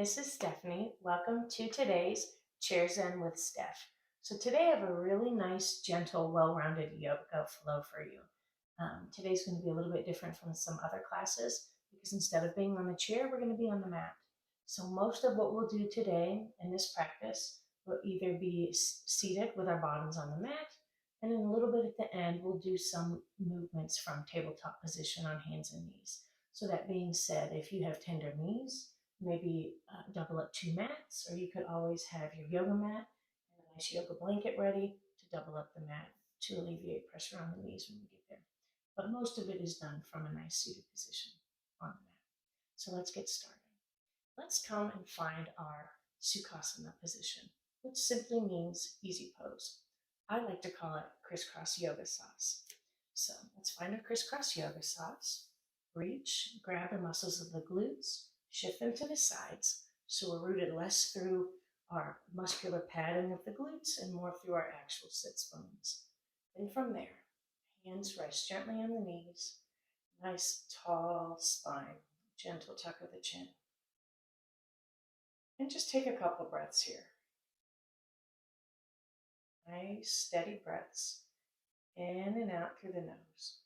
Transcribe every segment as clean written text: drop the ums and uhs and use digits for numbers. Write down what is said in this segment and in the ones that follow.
this is Stephanie. Welcome to today's ChairZen with Steph. So today I have a really nice, gentle, well-rounded yoga flow for you. Today's going to be a little bit different from some other classes because instead of being on the chair, we're going to be on the mat. So most of what we'll do today in this practice will either be seated with our bottoms on the mat, and then a little bit at the end, we'll do some movements from tabletop position on hands and knees. So that being said, if you have tender knees, maybe double up 2 mats, or you could always have your yoga mat and a nice yoga blanket ready to double up the mat to alleviate pressure on the knees when we get there. But most of it is done from a nice seated position on the mat. So let's get started. Let's come and find our Sukhasana position, which simply means easy pose. I like to call it crisscross yoga sauce. So let's find our crisscross yoga sauce. Reach, grab the muscles of the glutes, shift them to the sides so we're rooted less through our muscular padding of the glutes and more through our actual sits bones. And from there, hands rest gently on the knees, nice tall spine, gentle tuck of the chin. And just take a couple breaths here. Nice steady breaths in and out through the nose.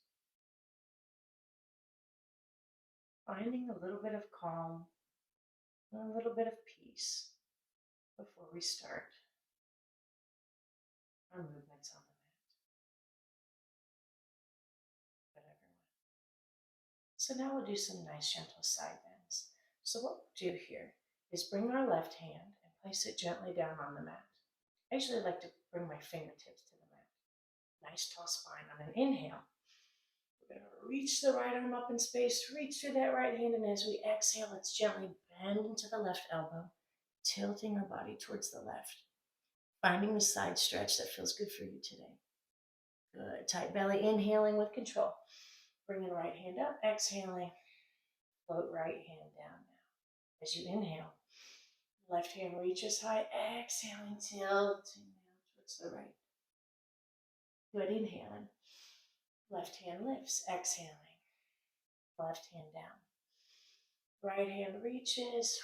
Finding a little bit of calm and a little bit of peace before we start our movements on the mat. Good, everyone. So now we'll do some nice gentle side bends. So what we'll do here is bring our left hand and place it gently down on the mat. I usually like to bring my fingertips to the mat. Nice tall spine on an inhale. We're going to reach the right arm up in space, reach through that right hand, and as we exhale, let's gently bend into the left elbow, tilting our body towards the left. Finding the side stretch that feels good for you today. Good. Tight belly, inhaling with control. Bringing right hand up, exhaling. Float right hand down now. As you inhale, left hand reaches high, exhaling, tilting now towards the right. Good. Inhaling. Left hand lifts, exhaling. Left hand down. Right hand reaches.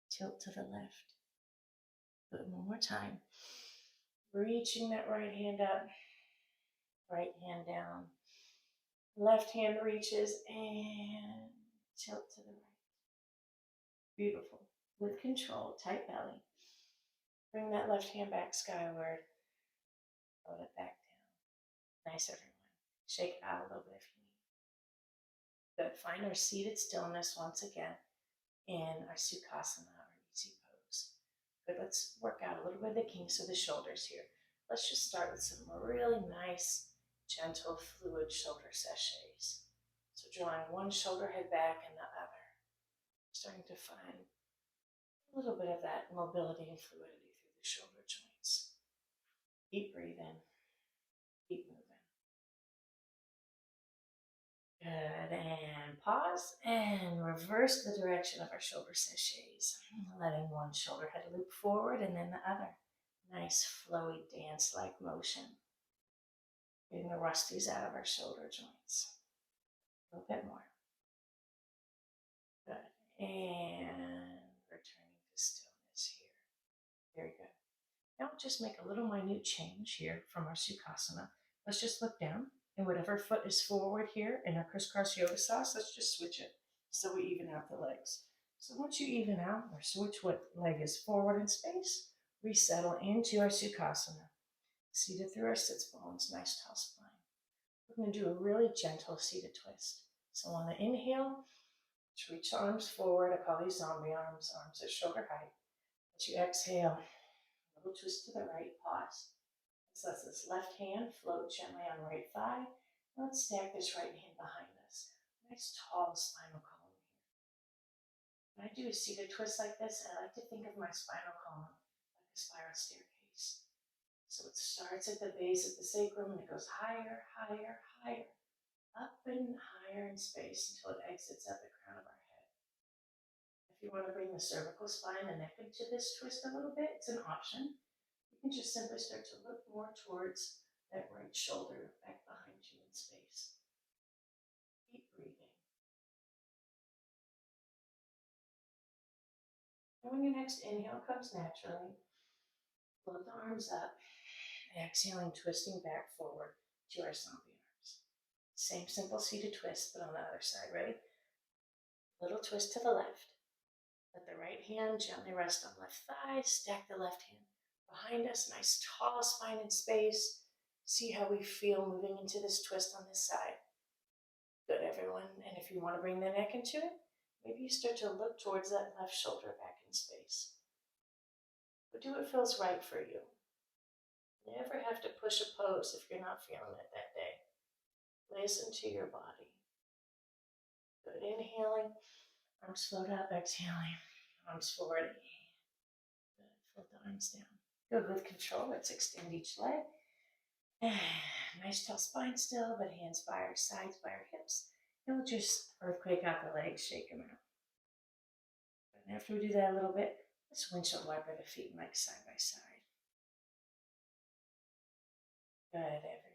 Tilt to the left. Good. One more time. Reaching that right hand up. Right hand down. Left hand reaches and tilt to the right. Beautiful. With control, tight belly. Bring that left hand back skyward. Float it back down. Nice, everyone. Shake it out a little bit if you need. Good. Find our seated stillness once again in our Sukhasana, our easy pose. Good. Let's work out a little bit of the kinks of the shoulders here. Let's just start with some really nice, gentle, fluid shoulder sachets. So drawing one shoulder head back and the other. Starting to find a little bit of that mobility and fluidity through the shoulder joints. Keep breathing. Keep moving. Good, and pause, and reverse the direction of our shoulder sachets. Letting one shoulder head loop forward and then the other. Nice flowy dance-like motion. Getting the rusties out of our shoulder joints. A little bit more. Good, and returning to stillness here. Very good. Now we'll just make a little minute change here from our Sukhasana. Let's just look down, and whatever foot is forward here in our crisscross yoga sauce, let's just switch it so we even out the legs. So once you even out or switch what leg is forward in space, we settle into our Sukhasana. Seated through our sits bones, nice tall spine. We're going to do a really gentle seated twist. So on the inhale, just reach the arms forward. I call these zombie arms, arms at shoulder height. As you exhale, a little twist to the right, pause. So let's this left hand float gently on right thigh. Let's stack this right hand behind us. Nice tall spinal column here. When I do a seated twist like this, I like to think of my spinal column like a spiral staircase. So it starts at the base of the sacrum and it goes higher, higher, higher, up and higher in space until it exits at the crown of our head. If you want to bring the cervical spine and neck into this twist a little bit, it's an option. You can just simply start to look more towards that right shoulder back behind you in space. Keep breathing. And when your next inhale comes naturally, float the arms up. Exhaling, twisting back forward to our zombie arms. Same simple seated twist, but on the other side. Ready? Little twist to the left. Let the right hand gently rest on left thigh. Stack the left hand behind us. Nice tall spine and space. See how we feel moving into this twist on this side. Good, everyone. And if you want to bring the neck into it, maybe you start to look towards that left shoulder back in space. But do what feels right for you. You never have to push a pose if you're not feeling it that day. Listen to your body. Good, inhaling, arms float up, exhaling, arms forward. Good, float the arms down. Good, with control, let's extend each leg. Nice tall spine still, but hands by our sides, by our hips. And we'll just earthquake out the legs, shake them out. And after we do that a little bit, let's windshield wiper the feet and legs side by side. Good, everyone.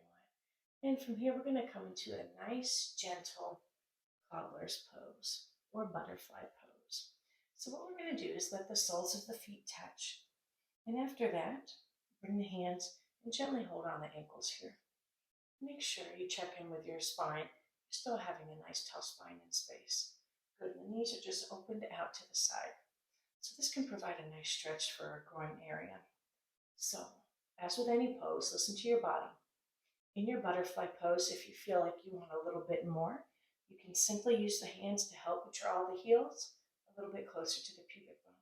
And from here, we're going to come into a nice, gentle cobbler's pose or butterfly pose. So what we're going to do is let the soles of the feet touch. And after that, bring the hands and gently hold on the ankles here. Make sure you check in with your spine. You're still having a nice tall spine in space. Good, and the knees are just opened out to the side. So this can provide a nice stretch for our groin area. So, as with any pose, listen to your body. In your butterfly pose, if you feel like you want a little bit more, you can simply use the hands to help draw the heels a little bit closer to the pubic bone.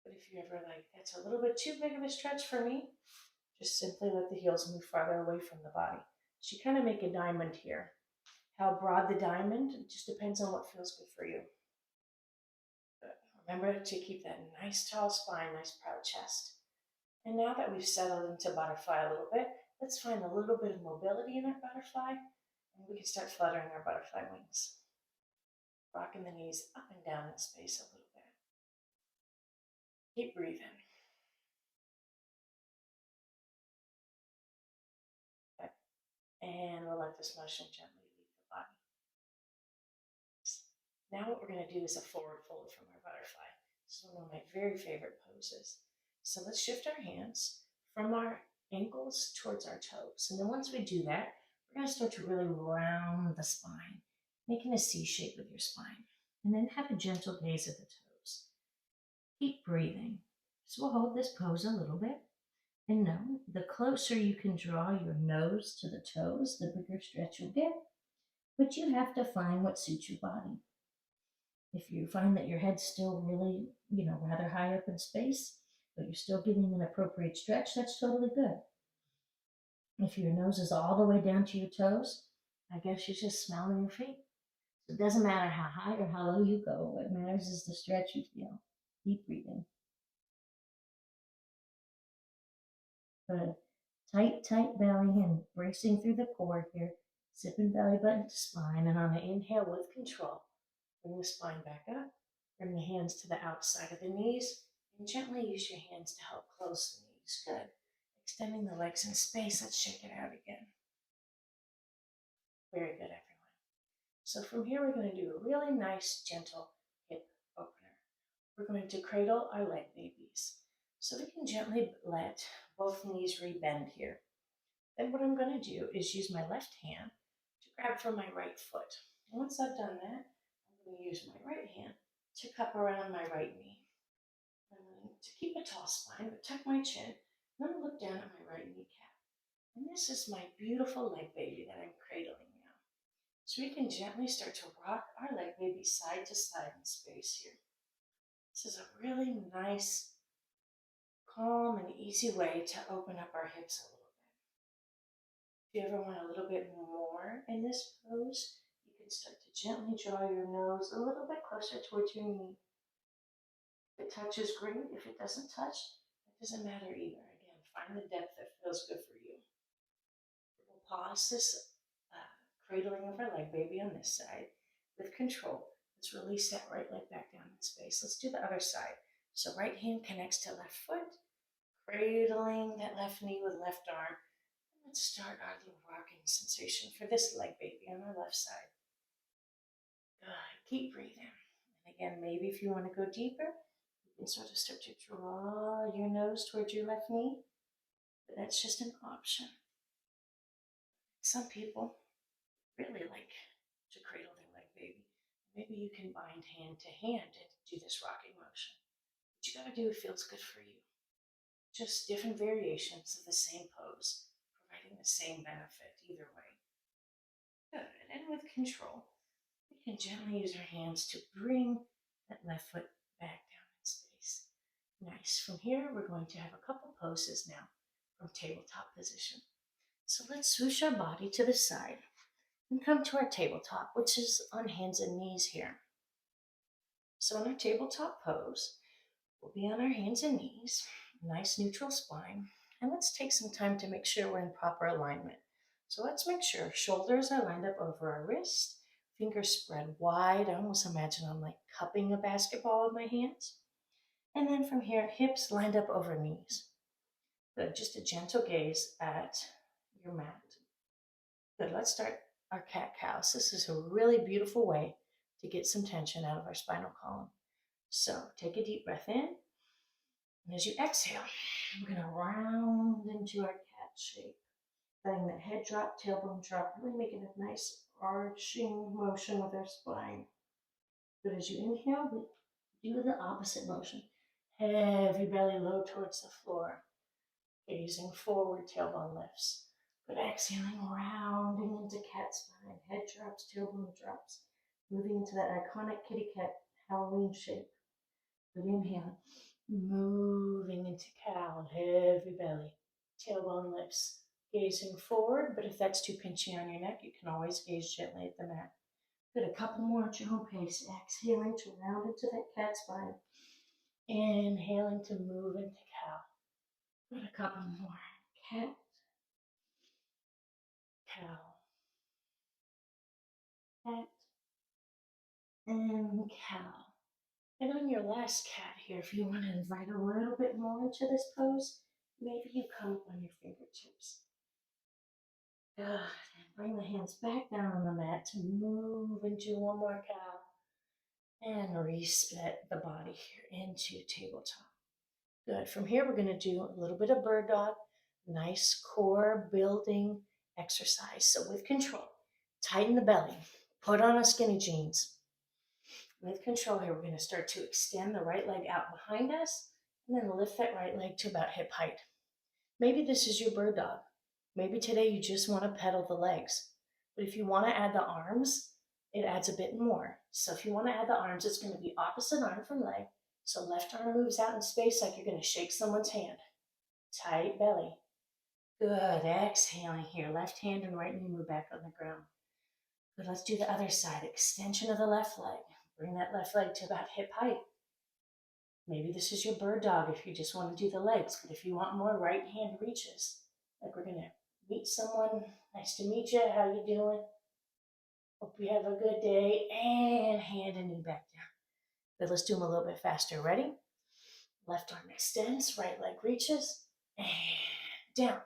But if you're ever like, that's a little bit too big of a stretch for me, just simply let the heels move farther away from the body. So you kind of make a diamond here. How broad the diamond, it just depends on what feels good for you. But remember to keep that nice tall spine, nice proud chest. And now that we've settled into butterfly a little bit, let's find a little bit of mobility in our butterfly, and we can start fluttering our butterfly wings. Rocking the knees up and down in space a little bit. Keep breathing. Okay. And we'll let this motion gently leave the body. Now what we're going to do is a forward fold from our butterfly. This is one of my very favorite poses. So let's shift our hands from our ankles towards our toes. And then once we do that, we're going to start to really round the spine, making a C shape with your spine. And then have a gentle gaze at the toes. Keep breathing. So we'll hold this pose a little bit. And know, the closer you can draw your nose to the toes, the bigger stretch you'll get. But you have to find what suits your body. If you find that your head's still really, rather high up in space, but you're still getting an appropriate stretch, that's totally good. If your nose is all the way down to your toes, I guess you're just smelling your feet. So it doesn't matter how high or how low you go. What matters is the stretch you feel. Keep breathing. Good. Tight belly and bracing through the core here. Sipping belly button to spine. And on the inhale with control, bring the spine back up. Bring the hands to the outside of the knees. And gently use your hands to help close the knees. Good. Extending the legs in space. Let's shake it out again. Very good, everyone. So from here, we're going to do a really nice, gentle hip opener. We're going to cradle our leg babies. So we can gently let both knees rebend here. Then what I'm going to do is use my left hand to grab for my right foot. And once I've done that, I'm going to use my right hand to cup around my right knee. I'm going to keep a tall spine, but tuck my chin. I'm going to look down at my right kneecap. And this is my beautiful leg baby that I'm cradling now. So we can gently start to rock our leg baby side to side in space here. This is a really nice, calm, and easy way to open up our hips a little bit. If you ever want a little bit more in this pose, you can start to gently draw your nose a little bit closer towards your knee. If it touches, great. If it doesn't touch, it doesn't matter either. Again, find the depth that feels good for you. We'll pause this cradling of our leg baby on this side with control. Let's release that right leg back down in space. Let's do the other side. So right hand connects to left foot, cradling that left knee with left arm. And let's start our little rocking sensation for this leg baby on our left side. Good. Keep breathing. And again, maybe if you want to go deeper, you You can sort of start to draw your nose towards your left knee, but that's just an option. Some people really like to cradle their leg baby. Maybe you can bind hand to hand and do this rocking motion. What you gotta do it feels good for you. Just different variations of the same pose, providing the same benefit either way. Good. And with control, we can gently use our hands to bring that left foot back down in space. Nice. From here, we're going to have a couple poses now from tabletop position. So let's swoosh our body to the side and come to our tabletop, which is on hands and knees here. So in our tabletop pose, we'll be on our hands and knees, nice neutral spine, and let's take some time to make sure we're in proper alignment. So let's make sure shoulders are lined up over our wrist, fingers spread wide. I almost imagine I'm like cupping a basketball with my hands. And then from here, hips lined up over knees. Good, just a gentle gaze at your mat. Good, let's start our cat-cows. This is a really beautiful way to get some tension out of our spinal column. So take a deep breath in. And as you exhale, we're going to round into our cat shape. Letting the head drop, tailbone drop, really making a nice arching motion with our spine. But as you inhale, we do the opposite motion. Heavy belly low towards the floor. Gazing forward, tailbone lifts. But exhaling, rounding into cat spine. Head drops, tailbone drops. Moving into that iconic kitty cat Halloween shape. But inhale, moving into cow, heavy belly. Tailbone lifts. Gazing forward, but if that's too pinchy on your neck, you can always gaze gently at the mat. Good, a couple more at your own pace. Exhaling to round into that cat spine. Inhaling to move into cow. Good, a couple more. Cat, cow, cat, and cow. And on your last cat here, if you want to invite a little bit more into this pose, maybe you come up on your fingertips. Good. And bring the hands back down on the mat to move into one more cow. And resplit the body here into tabletop. Good. From here, we're going to do a little bit of bird dog. Nice core building exercise. So with control, tighten the belly. Put on a skinny jeans. With control here, we're going to start to extend the right leg out behind us and then lift that right leg to about hip height. Maybe this is your bird dog. Maybe today you just want to pedal the legs. But if you want to add the arms, it adds a bit more. So if you want to add the arms, it's going to be opposite arm from leg. So left arm moves out in space like you're going to shake someone's hand. Tight belly. Good. Exhaling here. Left hand and right knee move back on the ground. Good. Let's do the other side. Extension of the left leg. Bring that left leg to about hip height. Maybe this is your bird dog if you just want to do the legs. But if you want more, right hand reaches. Like we're going to meet someone. Nice to meet you. How you doing? Hope you have a good day. And hand and knee back down. Good. Let's do them a little bit faster. Ready? Left arm extends. Right leg reaches. And down.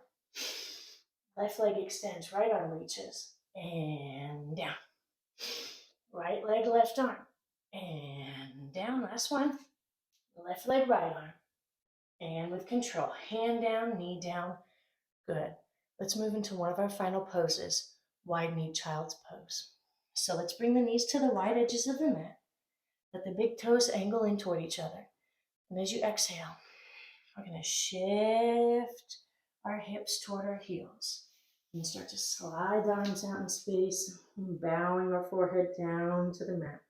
Left leg extends. Right arm reaches. And down. Right leg, left arm. And down. Last one. Left leg, right arm. And with control. Hand down, knee down. Good. Let's move into one of our final poses. Wide knee child's pose. So let's bring the knees to the wide edges of the mat. Let the big toes angle in toward each other. And as you exhale, we're going to shift our hips toward our heels. And start to slide the arms out in space, bowing our forehead down to the mat.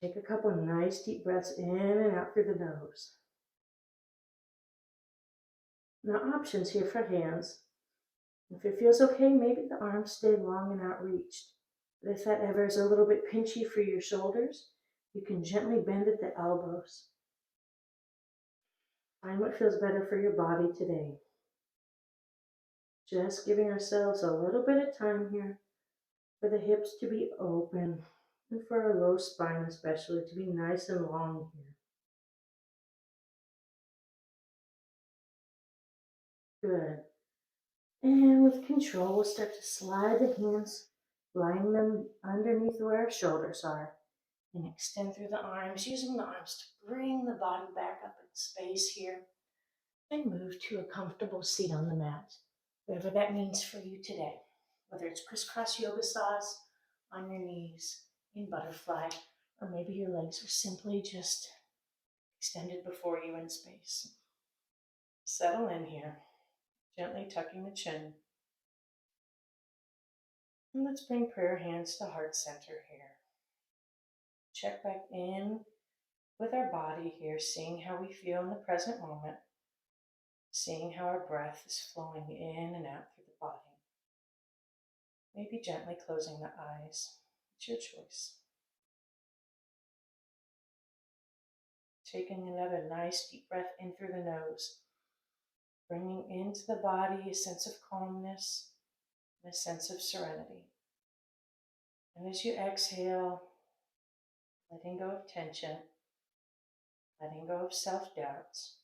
Take a couple of nice deep breaths in and out through the nose. Now options here for hands. If it feels okay, maybe the arms stay long and outreached. But if that ever is a little bit pinchy for your shoulders, you can gently bend at the elbows. Find what feels better for your body today. Just giving ourselves a little bit of time here for the hips to be open and for our low spine especially to be nice and long here. Good. And with control, we'll start to slide the hands, lying them underneath where our shoulders are. And extend through the arms, using the arms to bring the body back up in space here. And move to a comfortable seat on the mat, whatever that means for you today. Whether it's crisscross yoga saws, on your knees, in butterfly, or maybe your legs are simply just extended before you in space. Settle in here, gently tucking the chin. And let's bring prayer hands to heart center here. Check back in with our body here, seeing how we feel in the present moment, seeing how our breath is flowing in and out through the body. Maybe gently closing the eyes. It's your choice. Taking another nice deep breath in through the nose, bringing into the body a sense of calmness and a sense of serenity. And as you exhale, letting go of tension, letting go of self-doubts,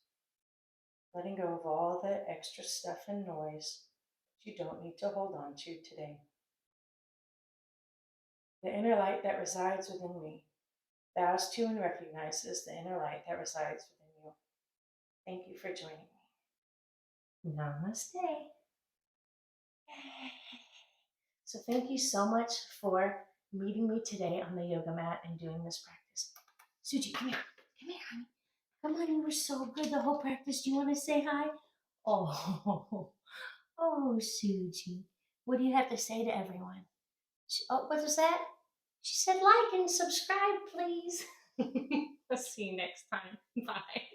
letting go of all the extra stuff and noise that you don't need to hold on to today. The inner light that resides within me bows to and recognizes the inner light that resides within you. Thank you for joining me. Namaste. So thank you so much for meeting me today on the yoga mat and doing this practice. Suji, come here. Come here, honey. Come on, you were so good the whole practice. Do you want to say hi? Oh, oh, Suji. What do you have to say to everyone? Oh, what was that? She said like and subscribe, please. I'll see you next time. Bye.